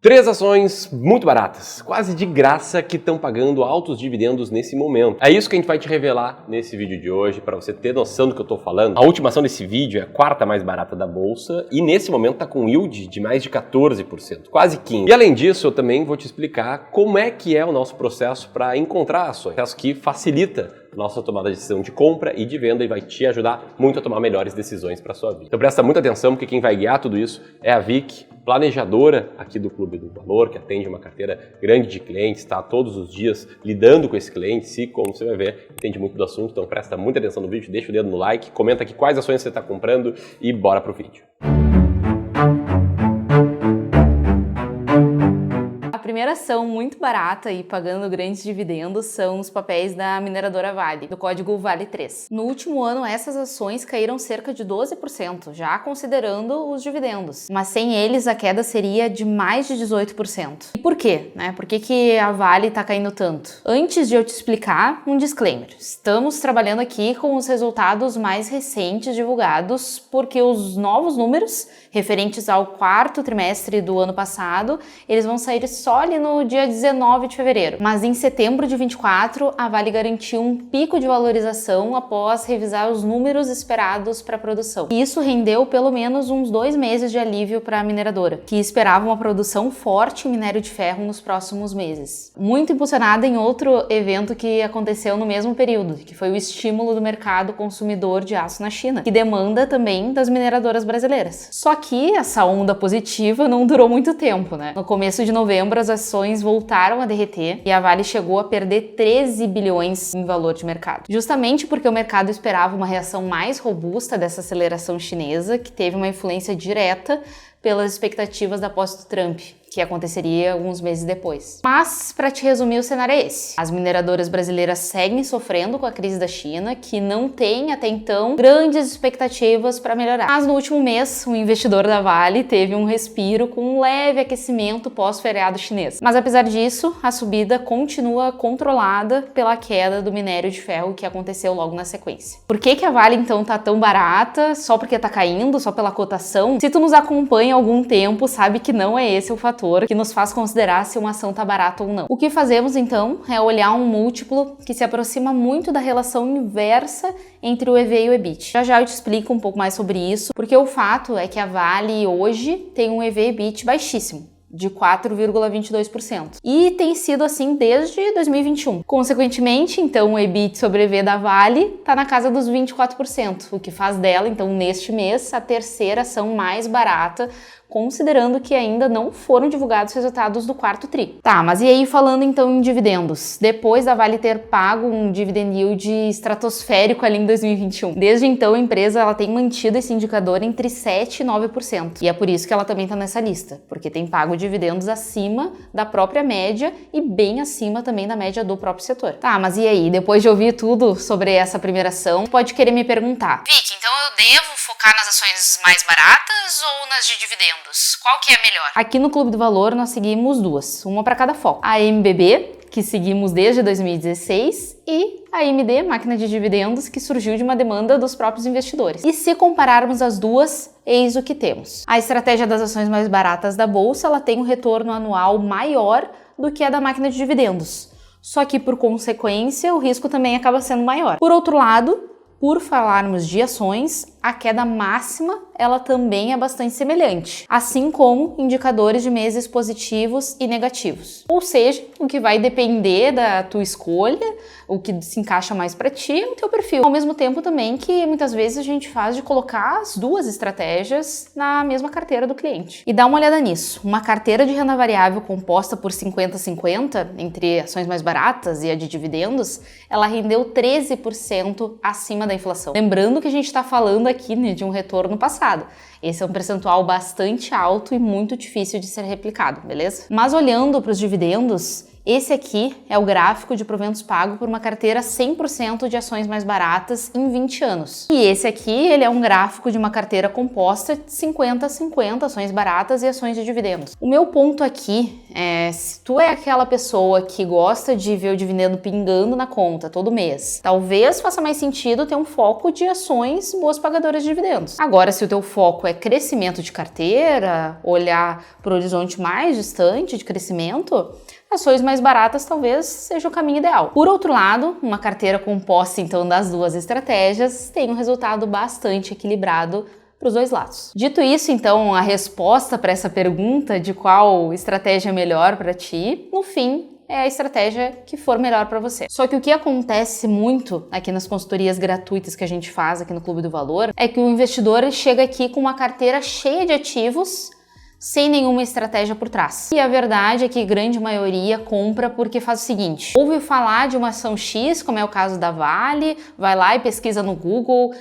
Três ações muito baratas, quase de graça, que estão pagando altos dividendos nesse momento. É isso que a gente vai te revelar nesse vídeo de hoje, para você ter noção do que eu estou falando. A última ação desse vídeo é a quarta mais barata da bolsa e nesse momento está com yield de mais de 14%, quase 15%. E além disso, eu também vou te explicar como é que é o nosso processo para encontrar ações. Processo que facilita a nossa tomada de decisão de compra e de venda e vai te ajudar muito a tomar melhores decisões para a sua vida. Então presta muita atenção, porque quem vai guiar tudo isso é a Vic, planejadora aqui do Clube do Valor, que atende uma carteira grande de clientes, está todos os dias lidando com esse cliente, e como você vai ver, entende muito do assunto, então presta muita atenção no vídeo, deixa o dedo no like, comenta aqui quais ações você está comprando e bora pro vídeo. A primeira ação muito barata e pagando grandes dividendos são os papéis da mineradora Vale, do código VALE3. No último ano, essas ações caíram cerca de 12%, já considerando os dividendos. Mas sem eles, a queda seria de mais de 18%. E por quê? Por que a Vale está caindo tanto? Antes de eu te explicar, um disclaimer. Estamos trabalhando aqui com os resultados mais recentes divulgados, porque os novos números, referentes ao quarto trimestre do ano passado, eles vão sair só ali no dia 19 de fevereiro. Mas em setembro de 24, a Vale garantiu um pico de valorização após revisar os números esperados para a produção. E isso rendeu pelo menos uns 2 meses de alívio para a mineradora, que esperava uma produção forte em minério de ferro nos próximos meses. Muito impulsionada em outro evento que aconteceu no mesmo período, que foi o estímulo do mercado consumidor de aço na China, que demanda também das mineradoras brasileiras. Só que essa onda positiva não durou muito tempo, No começo de novembro, as ações voltaram a derreter e a Vale chegou a perder 13 bilhões em valor de mercado. Justamente porque o mercado esperava uma reação mais robusta dessa aceleração chinesa, que teve uma influência direta pelas expectativas da posse do Trump, que aconteceria alguns meses depois. Mas, para te resumir, o cenário é esse. As mineradoras brasileiras seguem sofrendo com a crise da China, que não tem, até então, grandes expectativas para melhorar. Mas no último mês, o investidor da Vale teve um respiro com um leve aquecimento pós-feriado chinês. Mas, apesar disso, a subida continua controlada pela queda do minério de ferro que aconteceu logo na sequência. Por que a Vale, então, tá tão barata? Só porque tá caindo? Só pela cotação? Se tu nos acompanha há algum tempo, sabe que não é esse o fator que nos faz considerar se uma ação tá barata ou não. O que fazemos então é olhar um múltiplo que se aproxima muito da relação inversa entre o EV e o EBIT. Já eu te explico um pouco mais sobre isso, porque o fato é que a Vale hoje tem um EV/EBIT baixíssimo, de 4,22%. E tem sido assim desde 2021. Consequentemente, então, o EBIT sobre EV da Vale está na casa dos 24%, o que faz dela, então, neste mês, a terceira ação mais barata, considerando que ainda não foram divulgados os resultados do quarto tri. Tá, mas e aí falando então em dividendos? Depois da Vale ter pago um dividend yield estratosférico ali em 2021. Desde então a empresa ela tem mantido esse indicador entre 7% e 9%. E é por isso que ela também está nessa lista, porque tem pago dividendos acima da própria média e bem acima também da média do próprio setor. Tá, mas e aí? Depois de ouvir tudo sobre essa primeira ação, pode querer me perguntar: Vic, então eu devo focar nas ações mais baratas ou nas de dividendos? Qual que é a melhor? Aqui no Clube do Valor nós seguimos duas, uma para cada foco. A MBB, que seguimos desde 2016, e a AMD, máquina de dividendos, que surgiu de uma demanda dos próprios investidores. E se compararmos as duas, eis o que temos. A estratégia das ações mais baratas da bolsa, ela tem um retorno anual maior do que a da máquina de dividendos. Só que, por consequência, o risco também acaba sendo maior. Por outro lado, por falarmos de ações, a queda máxima ela também é bastante semelhante, assim como indicadores de meses positivos e negativos. Ou seja, o que vai depender da tua escolha, o que se encaixa mais para ti é o teu perfil. Ao mesmo tempo também que muitas vezes a gente faz de colocar as duas estratégias na mesma carteira do cliente. E dá uma olhada nisso. Uma carteira de renda variável composta por 50-50, entre ações mais baratas e a de dividendos, ela rendeu 13% acima da inflação. Lembrando que a gente está falando aqui de um retorno passado. Esse é um percentual bastante alto e muito difícil de ser replicado, beleza? Mas olhando para os dividendos, esse aqui é o gráfico de proventos pago por uma carteira 100% de ações mais baratas em 20 anos. E esse aqui, ele é um gráfico de uma carteira composta de 50-50 ações baratas e ações de dividendos. O meu ponto aqui se tu é aquela pessoa que gosta de ver o dividendo pingando na conta todo mês, talvez faça mais sentido ter um foco de ações boas pagadoras de dividendos. Agora, se o teu foco é crescimento de carteira, olhar para o horizonte mais distante de crescimento, ações mais baratas talvez seja o caminho ideal. Por outro lado, uma carteira composta então das duas estratégias tem um resultado bastante equilibrado para os dois lados. Dito isso, então, a resposta para essa pergunta de qual estratégia é melhor para ti, no fim, é a estratégia que for melhor para você. Só que o que acontece muito aqui nas consultorias gratuitas que a gente faz aqui no Clube do Valor é que o investidor chega aqui com uma carteira cheia de ativos sem nenhuma estratégia por trás. E a verdade é que a grande maioria compra porque faz o seguinte: ouve falar de uma ação X, como é o caso da Vale, vai lá e pesquisa no Google,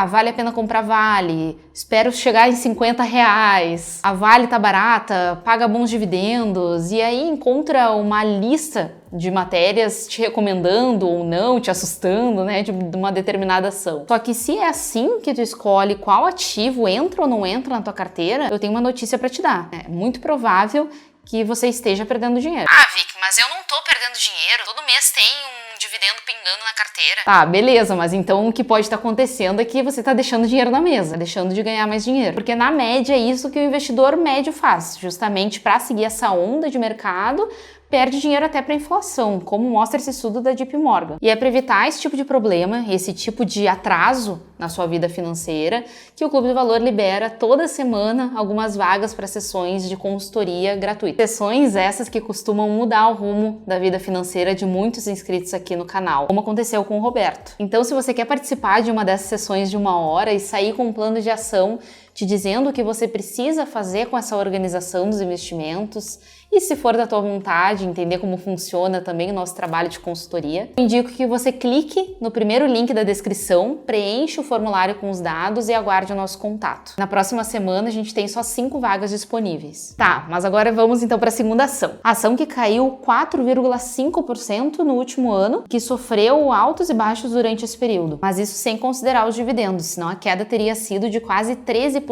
vale a pena comprar Vale, espero chegar em R$50, a Vale tá barata, paga bons dividendos, e aí encontra uma lista de matérias te recomendando ou não, te assustando, né, de uma determinada ação. Só que se é assim que tu escolhe qual ativo entra ou não entra na tua carteira, eu tenho uma notícia para te dar. É muito provável que você esteja perdendo dinheiro. Vic, mas eu não tô perdendo dinheiro. Todo mês tem um dividendo pingando na carteira. Tá, beleza, mas então o que pode estar acontecendo é que você está deixando dinheiro na mesa, deixando de ganhar mais dinheiro. Porque na média é isso que o investidor médio faz, justamente para seguir essa onda de mercado, perde dinheiro até para inflação, como mostra esse estudo da JP Morgan. E é para evitar esse tipo de problema, esse tipo de atraso na sua vida financeira, que o Clube do Valor libera toda semana algumas vagas para sessões de consultoria gratuita. Sessões essas que costumam mudar o rumo da vida financeira de muitos inscritos aqui no canal, como aconteceu com o Roberto. Então, se você quer participar de uma dessas sessões de 1 hora e sair com um plano de ação te dizendo o que você precisa fazer com essa organização dos investimentos, e se for da tua vontade, entender como funciona também o nosso trabalho de consultoria, eu indico que você clique no primeiro link da descrição, preencha o formulário com os dados e aguarde o nosso contato. Na próxima semana a gente tem só 5 vagas disponíveis. Tá, mas agora vamos então para a segunda ação. A ação que caiu 4,5% no último ano, que sofreu altos e baixos durante esse período, mas isso sem considerar os dividendos, senão a queda teria sido de quase 13%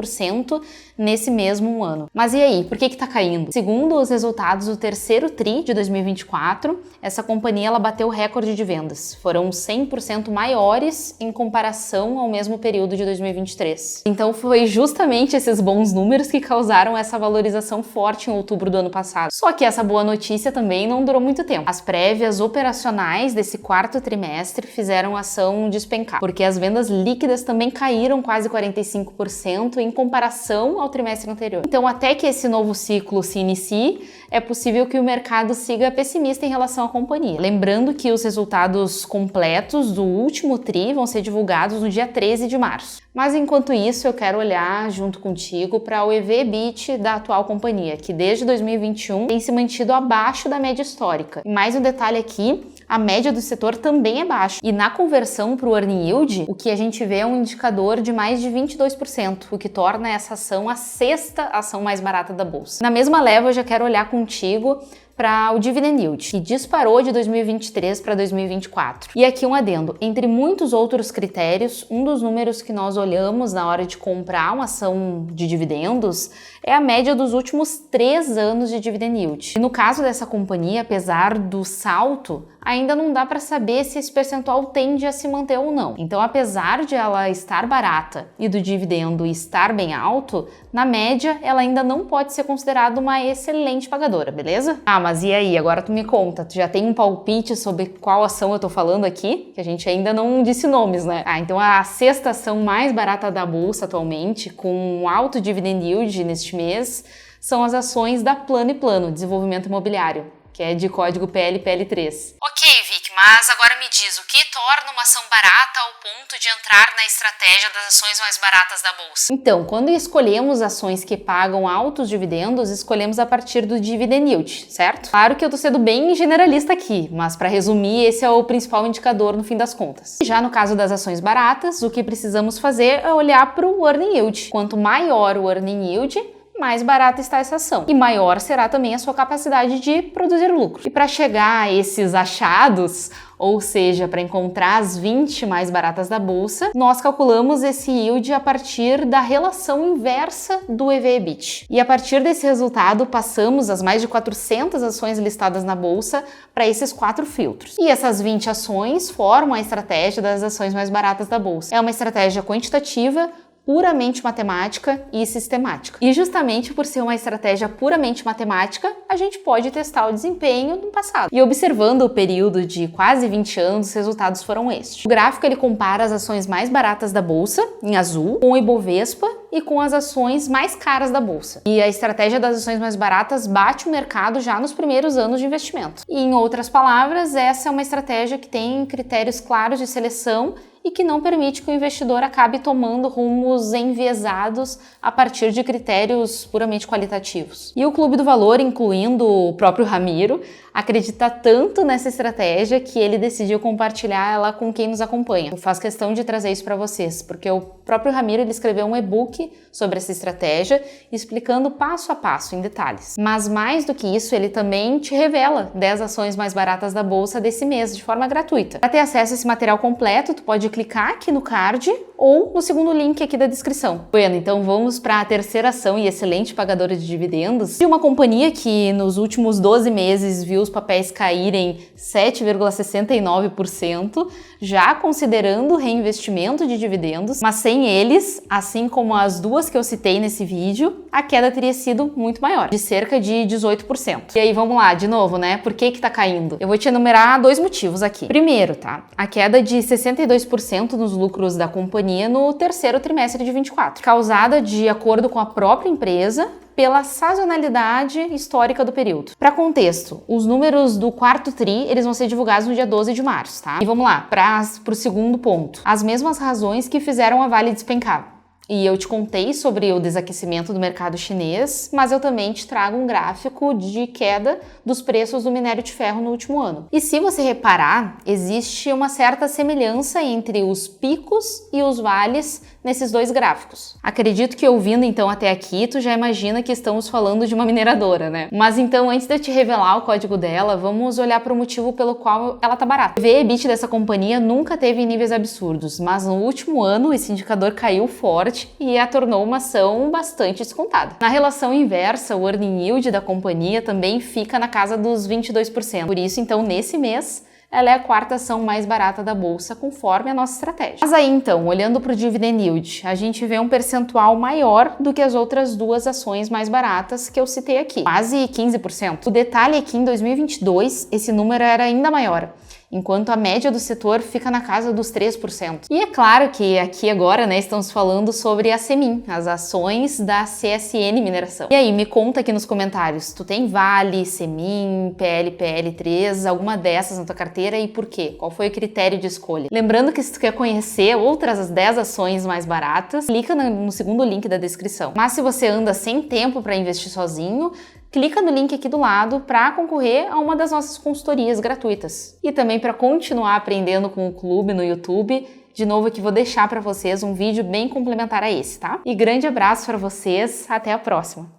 nesse mesmo ano. Mas e aí, por que tá caindo? Segundo os resultados do terceiro TRI de 2024, essa companhia ela bateu o recorde de vendas. Foram 100% maiores em comparação ao mesmo período de 2023. Então foi justamente esses bons números que causaram essa valorização forte em outubro do ano passado. Só que essa boa notícia também não durou muito tempo. As prévias operacionais desse quarto trimestre fizeram a ação despencar, porque as vendas líquidas também caíram quase 45% em comparação ao trimestre anterior. Então, até que esse novo ciclo se inicie, é possível que o mercado siga pessimista em relação à companhia. Lembrando que os resultados completos do último TRI vão ser divulgados no dia 13 de março. Mas enquanto isso, eu quero olhar junto contigo para o EV/EBITDA da atual companhia, que desde 2021 tem se mantido abaixo da média histórica. E mais um detalhe aqui, a média do setor também é baixa. E na conversão para o earning yield, o que a gente vê é um indicador de mais de 22%, o que torna essa ação a 6ª ação mais barata da bolsa. Na mesma leva, eu já quero olhar contigo para o dividend yield, que disparou de 2023 para 2024. E aqui um adendo, entre muitos outros critérios, um dos números que nós olhamos na hora de comprar uma ação de dividendos é a média dos últimos 3 anos de dividend yield. E no caso dessa companhia, apesar do salto, ainda não dá para saber se esse percentual tende a se manter ou não. Então, apesar de ela estar barata e do dividendo estar bem alto, na média ela ainda não pode ser considerada uma excelente pagadora, beleza? Mas e aí? Agora tu me conta, tu já tem um palpite sobre qual ação eu tô falando aqui? Que a gente ainda não disse nomes, né? Então a 6ª ação mais barata da bolsa atualmente, com um alto dividend yield neste mês, são as ações da Plano & Plano, Desenvolvimento Imobiliário, que é de código PLPL3. Ok, Vic, mas agora me diz, o que torna uma ação barata ao ponto de entrar na estratégia das ações mais baratas da bolsa? Então, quando escolhemos ações que pagam altos dividendos, escolhemos a partir do dividend yield, certo? Claro que eu tô sendo bem generalista aqui, mas para resumir, esse é o principal indicador no fim das contas. Já no caso das ações baratas, o que precisamos fazer é olhar para o earning yield. Quanto maior o earning yield, mais barata está essa ação e maior será também a sua capacidade de produzir lucro. E para chegar a esses achados, ou seja, para encontrar as 20 mais baratas da bolsa, nós calculamos esse yield a partir da relação inversa do EV/EBIT. E a partir desse resultado, passamos as mais de 400 ações listadas na bolsa para esses 4 filtros. E essas 20 ações formam a estratégia das ações mais baratas da bolsa. É uma estratégia quantitativa, puramente matemática e sistemática. E justamente por ser uma estratégia puramente matemática, a gente pode testar o desempenho do passado. E observando o período de quase 20 anos, os resultados foram estes. O gráfico ele compara as ações mais baratas da bolsa, em azul, com o Ibovespa e com as ações mais caras da bolsa. E a estratégia das ações mais baratas bate o mercado já nos primeiros anos de investimento. E em outras palavras, essa é uma estratégia que tem critérios claros de seleção e que não permite que o investidor acabe tomando rumos enviesados a partir de critérios puramente qualitativos. E o Clube do Valor, incluindo o próprio Ramiro, acredita tanto nessa estratégia que ele decidiu compartilhar ela com quem nos acompanha. Eu faço questão de trazer isso para vocês, porque o próprio Ramiro ele escreveu um e-book sobre essa estratégia, explicando passo a passo, em detalhes. Mas mais do que isso, ele também te revela 10 ações mais baratas da bolsa desse mês, de forma gratuita. Para ter acesso a esse material completo, tu pode clicar aqui no card ou no segundo link aqui da descrição. Bueno, então vamos para a terceira ação e excelente pagadora de dividendos de uma companhia que nos últimos 12 meses viu os papéis caírem 7,69%, já considerando o reinvestimento de dividendos, mas sem eles, assim como as duas que eu citei nesse vídeo, a queda teria sido muito maior, de cerca de 18%. E aí vamos lá, de novo, né? Por que tá caindo? Eu vou te enumerar 2 motivos aqui. Primeiro, tá? A queda de 62% nos lucros da companhia no terceiro trimestre de 24, causada, de acordo com a própria empresa, pela sazonalidade histórica do período. Para contexto, os números do quarto tri, eles vão ser divulgados no dia 12 de março, tá? E vamos lá, para o segundo ponto. As mesmas razões que fizeram a Vale despencar. E eu te contei sobre o desaquecimento do mercado chinês, mas eu também te trago um gráfico de queda dos preços do minério de ferro no último ano. E se você reparar, existe uma certa semelhança entre os picos e os vales nesses dois gráficos. Acredito que ouvindo então até aqui, tu já imagina que estamos falando de uma mineradora, né? Mas então, antes de eu te revelar o código dela, vamos olhar para o motivo pelo qual ela tá barata. O EV/EBIT dessa companhia nunca teve níveis absurdos, mas no último ano esse indicador caiu forte e a tornou uma ação bastante descontada. Na relação inversa, o earning yield da companhia também fica na casa dos 22%. Por isso, então, nesse mês, ela é a quarta ação mais barata da bolsa, conforme a nossa estratégia. Mas aí, então, olhando para o dividend yield, a gente vê um percentual maior do que as outras duas ações mais baratas que eu citei aqui, quase 15%. O detalhe é que em 2022, esse número era ainda maior, enquanto a média do setor fica na casa dos 3%. E é claro que aqui agora, né, estamos falando sobre a Semin, as ações da CSN Mineração. E aí, me conta aqui nos comentários, tu tem Vale, Semin, PL3, alguma dessas na tua carteira e por quê? Qual foi o critério de escolha? Lembrando que se tu quer conhecer outras 10 ações mais baratas, clica no segundo link da descrição. Mas se você anda sem tempo para investir sozinho, clica no link aqui do lado para concorrer a uma das nossas consultorias gratuitas. E também para continuar aprendendo com o clube no YouTube, de novo aqui vou deixar para vocês um vídeo bem complementar a esse, tá? E grande abraço para vocês, até a próxima!